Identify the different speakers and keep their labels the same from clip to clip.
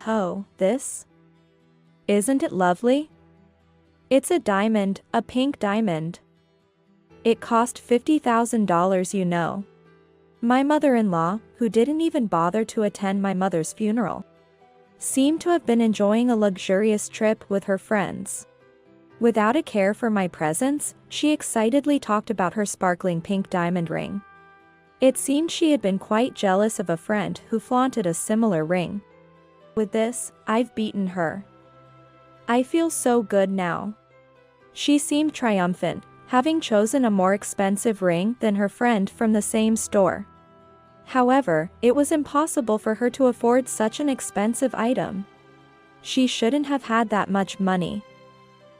Speaker 1: Oh, this? Isn't it lovely? It's a diamond, a pink diamond. It cost $50,000, you know. My mother-in-law, who didn't even bother to attend my mother's funeral, seemed to have been enjoying a luxurious trip with her friends. Without a care for my presence, she excitedly talked about her sparkling pink diamond ring. It seemed she had been quite jealous of a friend who flaunted a similar ring. With this, I've beaten her. I feel so good now. She seemed triumphant, having chosen a more expensive ring than her friend from the same store. However, it was impossible for her to afford such an expensive item. She shouldn't have had that much money.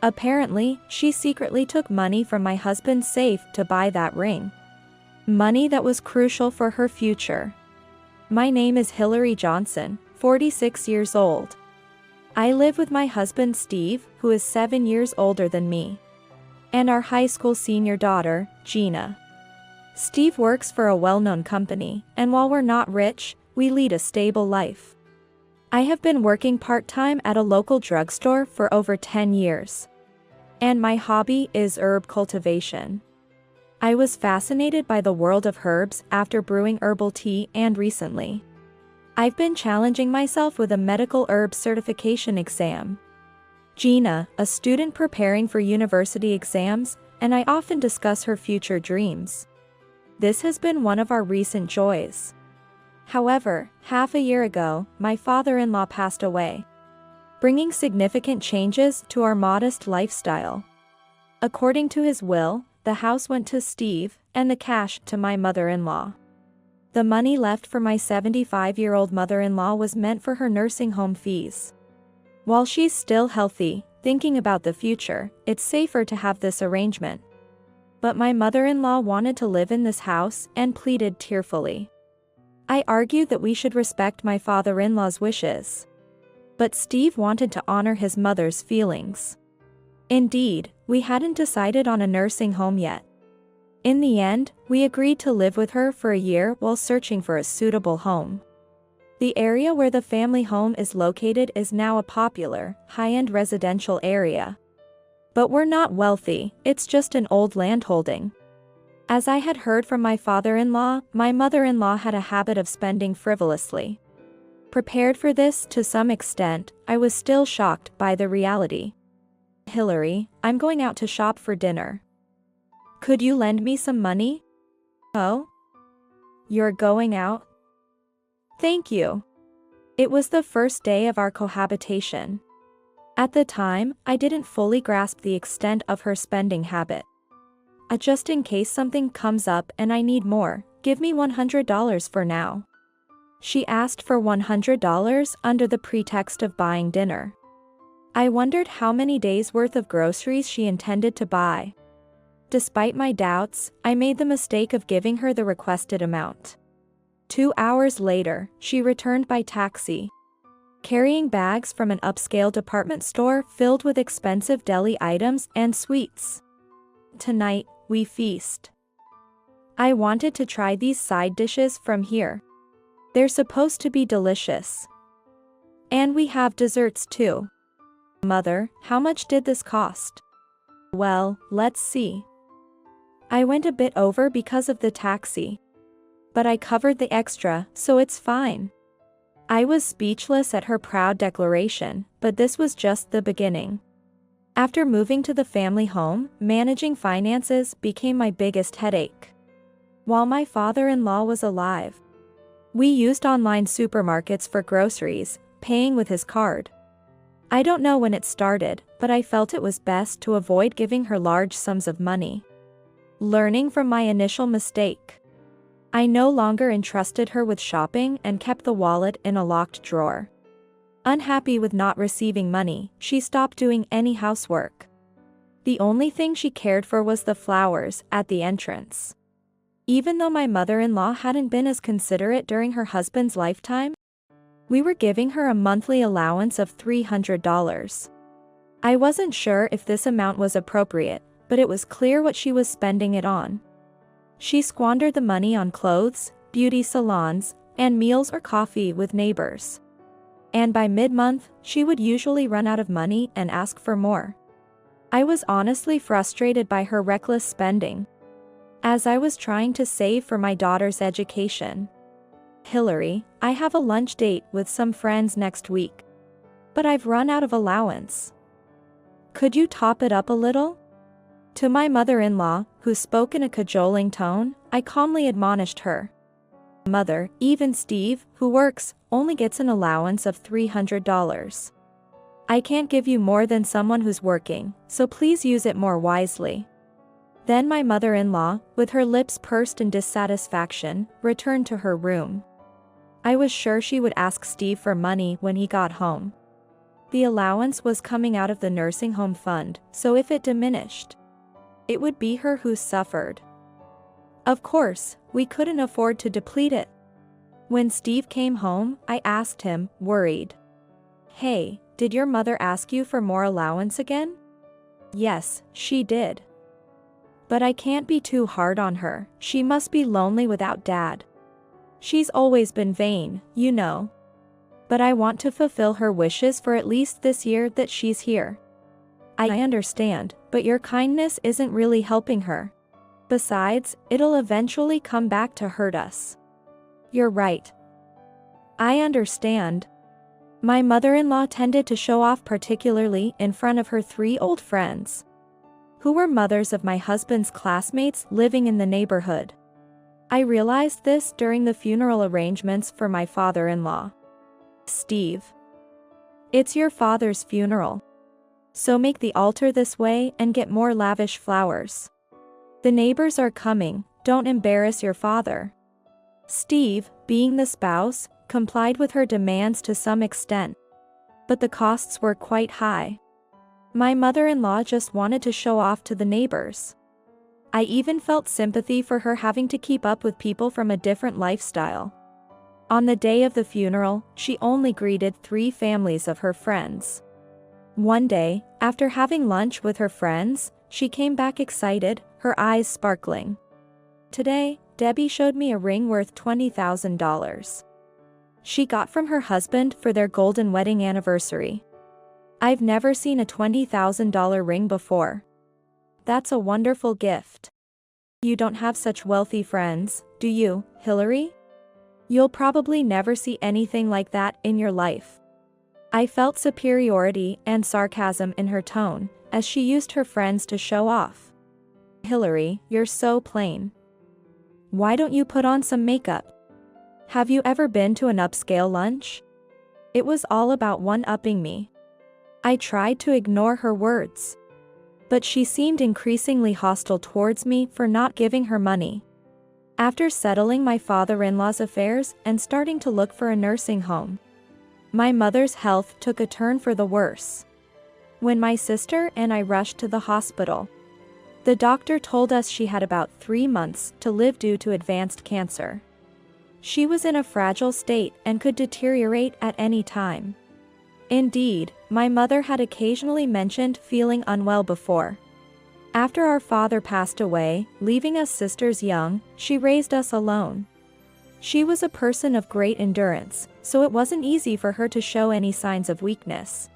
Speaker 1: Apparently, she secretly took money from my husband's safe to buy that ring. Money that was crucial for her future. My name is Hillary Johnson, 46 years old. I live with my husband Steve, who is 7 years older than me, and our high school senior daughter, Gina. Steve works for a well-known company, and while we're not rich, we lead a stable life. I have been working part-time at a local drugstore for over 10 years. And my hobby is herb cultivation. I was fascinated by the world of herbs after brewing herbal tea, and recently I've been challenging myself with a medical herb certification exam. Gina, a student preparing for university exams, and I often discuss her future dreams. This has been one of our recent joys. However, half a year ago, my father-in-law passed away, bringing significant changes to our modest lifestyle. According to his will, the house went to Steve, and the cash to my mother-in-law. The money left for my 75-year-old mother-in-law was meant for her nursing home fees. While she's still healthy, thinking about the future, it's safer to have this arrangement. But my mother-in-law wanted to live in this house and pleaded tearfully. I argued that we should respect my father-in-law's wishes. But Steve wanted to honor his mother's feelings. Indeed, we hadn't decided on a nursing home yet. In the end, we agreed to live with her for a year while searching for a suitable home. The area where the family home is located is now a popular, high-end residential area. But we're not wealthy, it's just an old landholding. As I had heard from my father-in-law, my mother-in-law had a habit of spending frivolously. Prepared for this to some extent, I was still shocked by the reality. Hillary, I'm going out to shop for dinner. Could you lend me some money? Oh? You're going out? Thank you. It was the first day of our cohabitation. At the time, I didn't fully grasp the extent of her spending habit. Just in case something comes up and I need more, give me $100 for now. She asked for $100 under the pretext of buying dinner. I wondered how many days' worth of groceries she intended to buy. Despite my doubts, I made the mistake of giving her the requested amount. 2 hours later, she returned by taxi, carrying bags from an upscale department store filled with expensive deli items and sweets. Tonight, we feast. I wanted to try these side dishes from here. They're supposed to be delicious. And we have desserts too. Mother, how much did this cost? Well, let's see. I went a bit over because of the taxi. But I covered the extra, so it's fine. I was speechless at her proud declaration, but this was just the beginning. After moving to the family home, managing finances became my biggest headache. While my father-in-law was alive, we used online supermarkets for groceries, paying with his card. I don't know when it started, but I felt it was best to avoid giving her large sums of money. Learning from my initial mistake, I no longer entrusted her with shopping and kept the wallet in a locked drawer. Unhappy with not receiving money, she stopped doing any housework. The only thing she cared for was the flowers at the entrance. Even though my mother-in-law hadn't been as considerate during her husband's lifetime, we were giving her a monthly allowance of $300. I wasn't sure if this amount was appropriate, but it was clear what she was spending it on. She squandered the money on clothes, beauty salons, and meals or coffee with neighbors. And by mid-month, she would usually run out of money and ask for more. I was honestly frustrated by her reckless spending, as I was trying to save for my daughter's education. Hillary, I have a lunch date with some friends next week, but I've run out of allowance. Could you top it up a little? To my mother-in-law, who spoke in a cajoling tone, I calmly admonished her. Mother, even Steve, who works, only gets an allowance of $300. I can't give you more than someone who's working, so please use it more wisely. Then my mother-in-law, with her lips pursed in dissatisfaction, returned to her room. I was sure she would ask Steve for money when he got home. The allowance was coming out of the nursing home fund, so if it diminished, it would be her who suffered. Of course, we couldn't afford to deplete it. When Steve came home, I asked him, worried. Hey, did your mother ask you for more allowance again? Yes, she did. But I can't be too hard on her, she must be lonely without Dad. She's always been vain, you know. But I want to fulfill her wishes for at least this year that she's here. I understand, but your kindness isn't really helping her. Besides, it'll eventually come back to hurt us. You're right. I understand. My mother-in-law tended to show off, particularly in front of her 3 old friends, who were mothers of my husband's classmates living in the neighborhood. I realized this during the funeral arrangements for my father-in-law. Steve. It's your father's funeral, so make the altar this way and get more lavish flowers. The neighbors are coming, don't embarrass your father. Steve, being the spouse, complied with her demands to some extent, but the costs were quite high. My mother-in-law just wanted to show off to the neighbors. I even felt sympathy for her having to keep up with people from a different lifestyle. On the day of the funeral, she only greeted 3 families of her friends. One day, after having lunch with her friends, she came back excited, her eyes sparkling. Today, Debbie showed me a ring worth $20,000. She got from her husband for their golden wedding anniversary. I've never seen a $20,000 ring before. That's a wonderful gift. You don't have such wealthy friends, do you, Hillary? You'll probably never see anything like that in your life. I felt superiority and sarcasm in her tone, as she used her friends to show off. Hillary, you're so plain. Why don't you put on some makeup? Have you ever been to an upscale lunch? It was all about one-upping me. I tried to ignore her words, but she seemed increasingly hostile towards me for not giving her money. After settling my father-in-law's affairs and starting to look for a nursing home, my mother's health took a turn for the worse. When my sister and I rushed to the hospital, the doctor told us she had about 3 months to live due to advanced cancer. She was in a fragile state and could deteriorate at any time. Indeed, my mother had occasionally mentioned feeling unwell before. After our father passed away, leaving us sisters young, she raised us alone. She was a person of great endurance, so it wasn't easy for her to show any signs of weakness.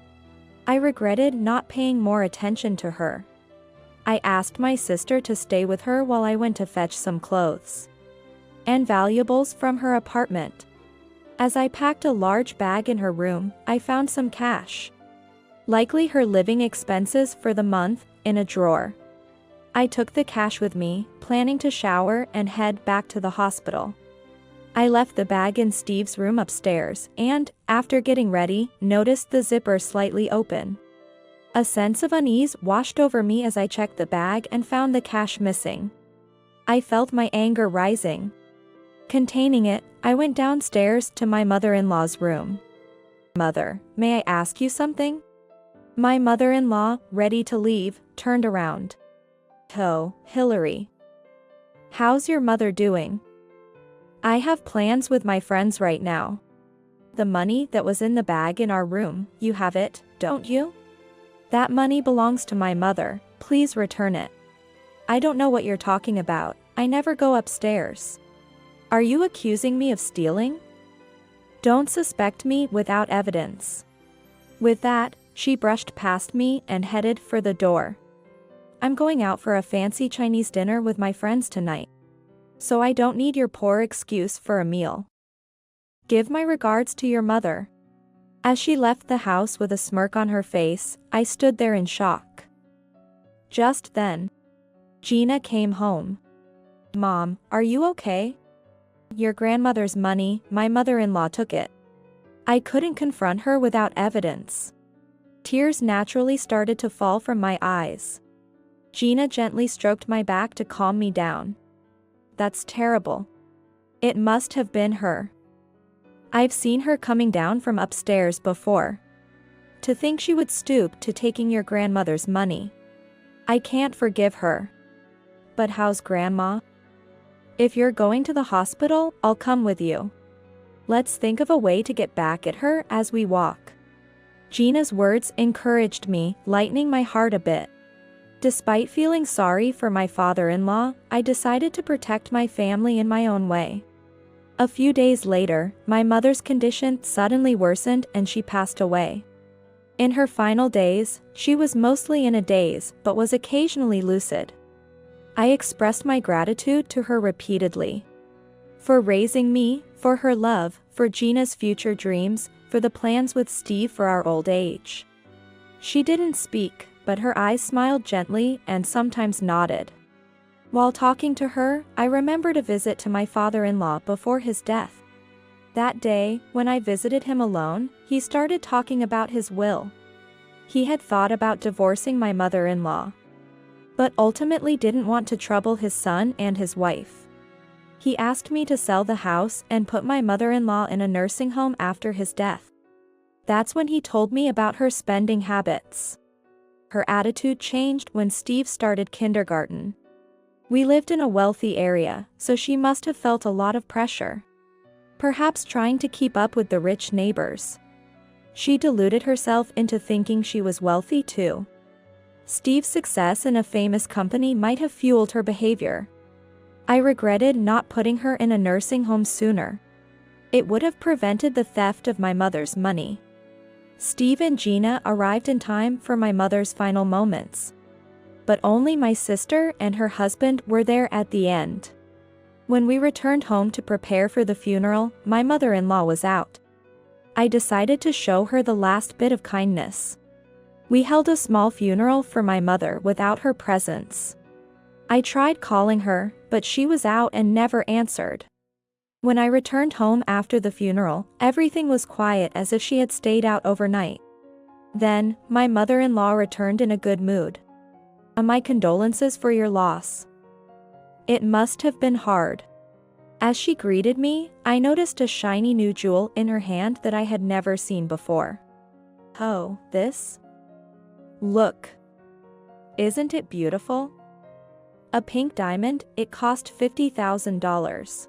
Speaker 1: I regretted not paying more attention to her. I asked my sister to stay with her while I went to fetch some clothes and valuables from her apartment. As I packed a large bag in her room, I found some cash, likely her living expenses for the month, in a drawer. I took the cash with me, planning to shower and head back to the hospital. I left the bag in Steve's room upstairs and, after getting ready, noticed the zipper slightly open. A sense of unease washed over me as I checked the bag and found the cash missing. I felt my anger rising. Containing it, I went downstairs to my mother-in-law's room. Mother, may I ask you something? My mother-in-law, ready to leave, turned around. Oh, Hillary. How's your mother doing? I have plans with my friends right now. The money that was in the bag in our room, you have it, don't you? That money belongs to my mother, please return it. I don't know what you're talking about, I never go upstairs. Are you accusing me of stealing? Don't suspect me without evidence. With that, she brushed past me and headed for the door. I'm going out for a fancy Chinese dinner with my friends tonight. So I don't need your poor excuse for a meal. Give my regards to your mother. As she left the house with a smirk on her face, I stood there in shock. Just then, Gina came home. Mom, are you okay? Your grandmother's money, my mother-in-law took it. I couldn't confront her without evidence. Tears naturally started to fall from my eyes. Gina gently stroked my back to calm me down. That's terrible. It must have been her. I've seen her coming down from upstairs before. To think she would stoop to taking your grandmother's money. I can't forgive her. But how's Grandma? If you're going to the hospital, I'll come with you. Let's think of a way to get back at her as we walk. Gina's words encouraged me, lightening my heart a bit. Despite feeling sorry for my father-in-law, I decided to protect my family in my own way. A few days later, my mother's condition suddenly worsened and she passed away. In her final days, she was mostly in a daze but was occasionally lucid. I expressed my gratitude to her repeatedly. For raising me, for her love, for Gina's future dreams, for the plans with Steve for our old age. She didn't speak, but her eyes smiled gently and sometimes nodded. While talking to her, I remembered a visit to my father-in-law before his death. That day, when I visited him alone, he started talking about his will. He had thought about divorcing my mother-in-law, but ultimately didn't want to trouble his son and his wife. He asked me to sell the house and put my mother-in-law in a nursing home after his death. That's when he told me about her spending habits. Her attitude changed when Steve started kindergarten. We lived in a wealthy area, so she must have felt a lot of pressure. Perhaps trying to keep up with the rich neighbors. She deluded herself into thinking she was wealthy too. Steve's success in a famous company might have fueled her behavior. I regretted not putting her in a nursing home sooner. It would have prevented the theft of my mother's money. Steve and Gina arrived in time for my mother's final moments. But only my sister and her husband were there at the end. When we returned home to prepare for the funeral, my mother-in-law was out. I decided to show her the last bit of kindness. We held a small funeral for my mother without her presence. I tried calling her, but she was out and never answered. When I returned home after the funeral, everything was quiet as if she had stayed out overnight. Then, my mother-in-law returned in a good mood. My condolences for your loss. It must have been hard. As she greeted me, I noticed a shiny new jewel in her hand that I had never seen before. Oh, this? Look. Isn't it beautiful? A pink diamond, it cost $50,000.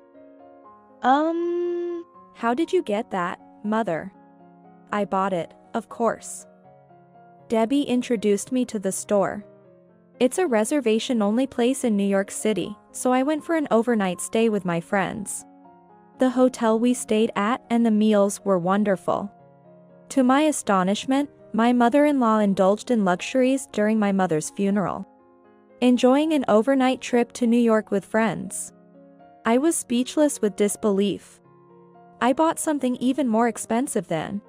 Speaker 1: How did you get that, Mother? I bought it, of course. Debbie introduced me to the store. It's a reservation-only place in New York City, so I went for an overnight stay with my friends. The hotel we stayed at and the meals were wonderful. To my astonishment, my mother-in-law indulged in luxuries during my mother's funeral, enjoying an overnight trip to New York with friends. I was speechless with disbelief. I bought something even more expensive than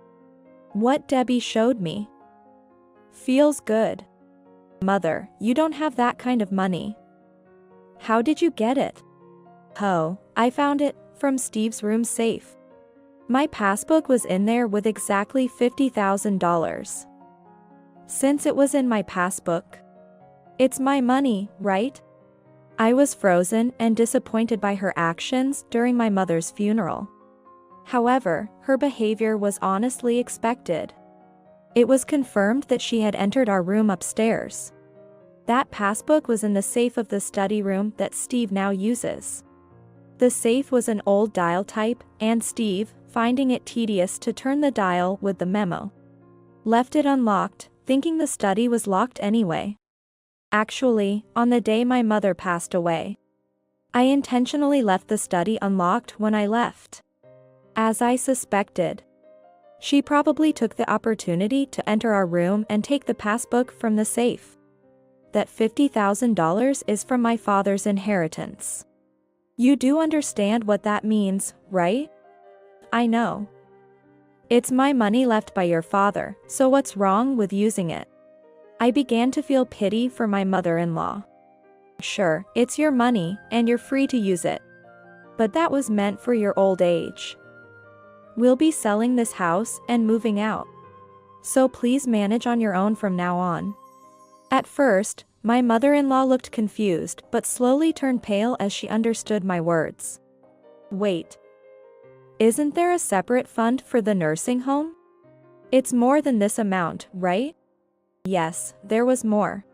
Speaker 1: what Debbie showed me. Feels good. Mother, you don't have that kind of money. How did you get it? Oh, I found it from Steve's room safe. My passbook was in there with exactly $50,000. Since it was in my passbook, it's my money, right? I was frozen and disappointed by her actions during my mother's funeral. However, her behavior was honestly expected. It was confirmed that she had entered our room upstairs. That passbook was in the safe of the study room that Steve now uses. The safe was an old dial type, and Steve, finding it tedious to turn the dial with the memo, left it unlocked, thinking the study was locked anyway. Actually, on the day my mother passed away, I intentionally left the study unlocked when I left. As I suspected. She probably took the opportunity to enter our room and take the passbook from the safe. That $50,000 is from my father's inheritance. You do understand what that means, right? I know. It's my money left by your father, so what's wrong with using it? I began to feel pity for my mother-in-law. Sure, it's your money, and you're free to use it. But that was meant for your old age. We'll be selling this house and moving out. So please manage on your own from now on. At first, my mother-in-law looked confused but slowly turned pale as she understood my words. Wait. Isn't there a separate fund for the nursing home? It's more than this amount, right? Yes, there was more.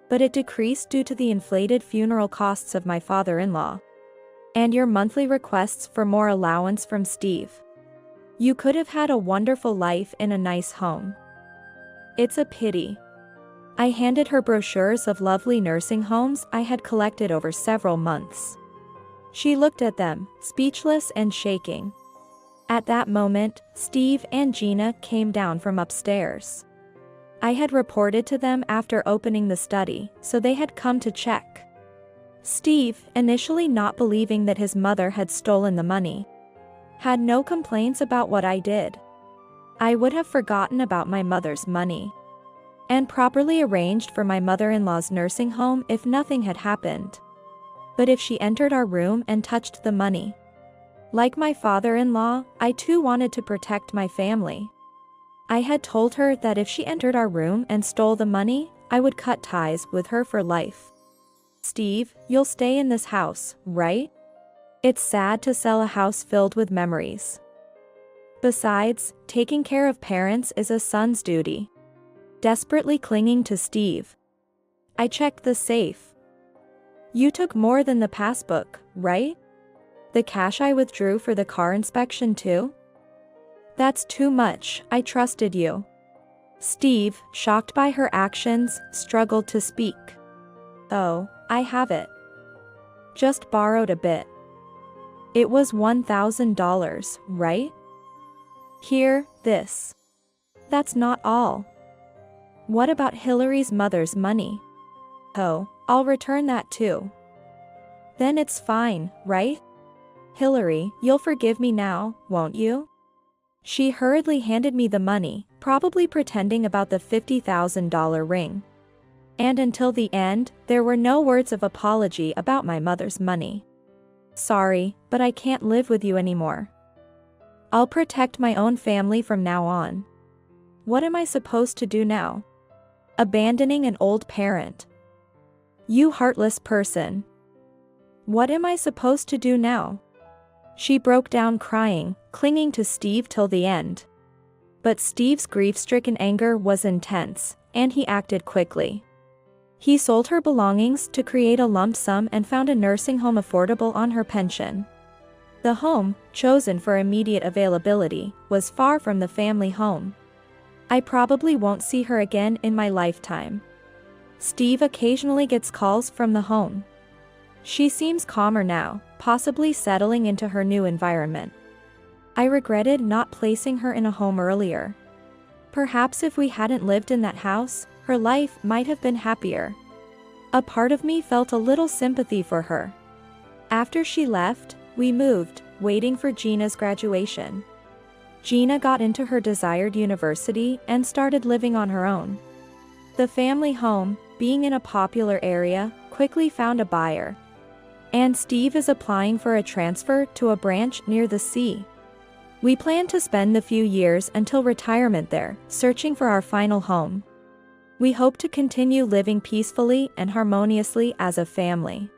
Speaker 1: But it decreased due to the inflated funeral costs of my father-in-law. And your monthly requests for more allowance from Steve. You could have had a wonderful life in a nice home. It's a pity. I handed her brochures of lovely nursing homes I had collected over several months. She looked at them, speechless and shaking. At that moment, Steve and Gina came down from upstairs. I had reported to them after opening the study, so they had come to check. Steve, initially not believing that his mother had stolen the money, had no complaints about what I did. I would have forgotten about my mother's money and properly arranged for my mother-in-law's nursing home if nothing had happened. But if she entered our room and touched the money, like my father-in-law, I too wanted to protect my family. I had told her that if she entered our room and stole the money, I would cut ties with her for life. Steve, you'll stay in this house, right? It's sad to sell a house filled with memories. Besides, taking care of parents is a son's duty. Desperately clinging to Steve, I checked the safe. You took more than the passbook, right? The cash I withdrew for the car inspection too? That's too much, I trusted you. Steve, shocked by her actions, struggled to speak. Oh, I have it. Just borrowed a bit. It was $1,000, right? Here, this. That's not all. What about Hillary's mother's money? Oh, I'll return that too. Then it's fine, right? Hillary, you'll forgive me now, won't you? She hurriedly handed me the money, probably pretending about the $50,000 ring. And until the end, there were no words of apology about my mother's money. Sorry, but I can't live with you anymore. I'll protect my own family from now on. What am I supposed to do now? Abandoning an old parent. You heartless person. What am I supposed to do now? She broke down crying, clinging to Steve till the end. But Steve's grief-stricken anger was intense, and he acted quickly. He sold her belongings to create a lump sum and found a nursing home affordable on her pension. The home, chosen for immediate availability, was far from the family home. I probably won't see her again in my lifetime. Steve occasionally gets calls from the home. She seems calmer now, possibly settling into her new environment. I regretted not placing her in a home earlier. Perhaps if we hadn't lived in that house, her life might have been happier. A part of me felt a little sympathy for her. After she left, we moved, waiting for Gina's graduation. Gina got into her desired university and started living on her own. The family home, being in a popular area, quickly found a buyer. And Steve is applying for a transfer to a branch near the sea. We plan to spend the few years until retirement there, searching for our final home. We hope to continue living peacefully and harmoniously as a family.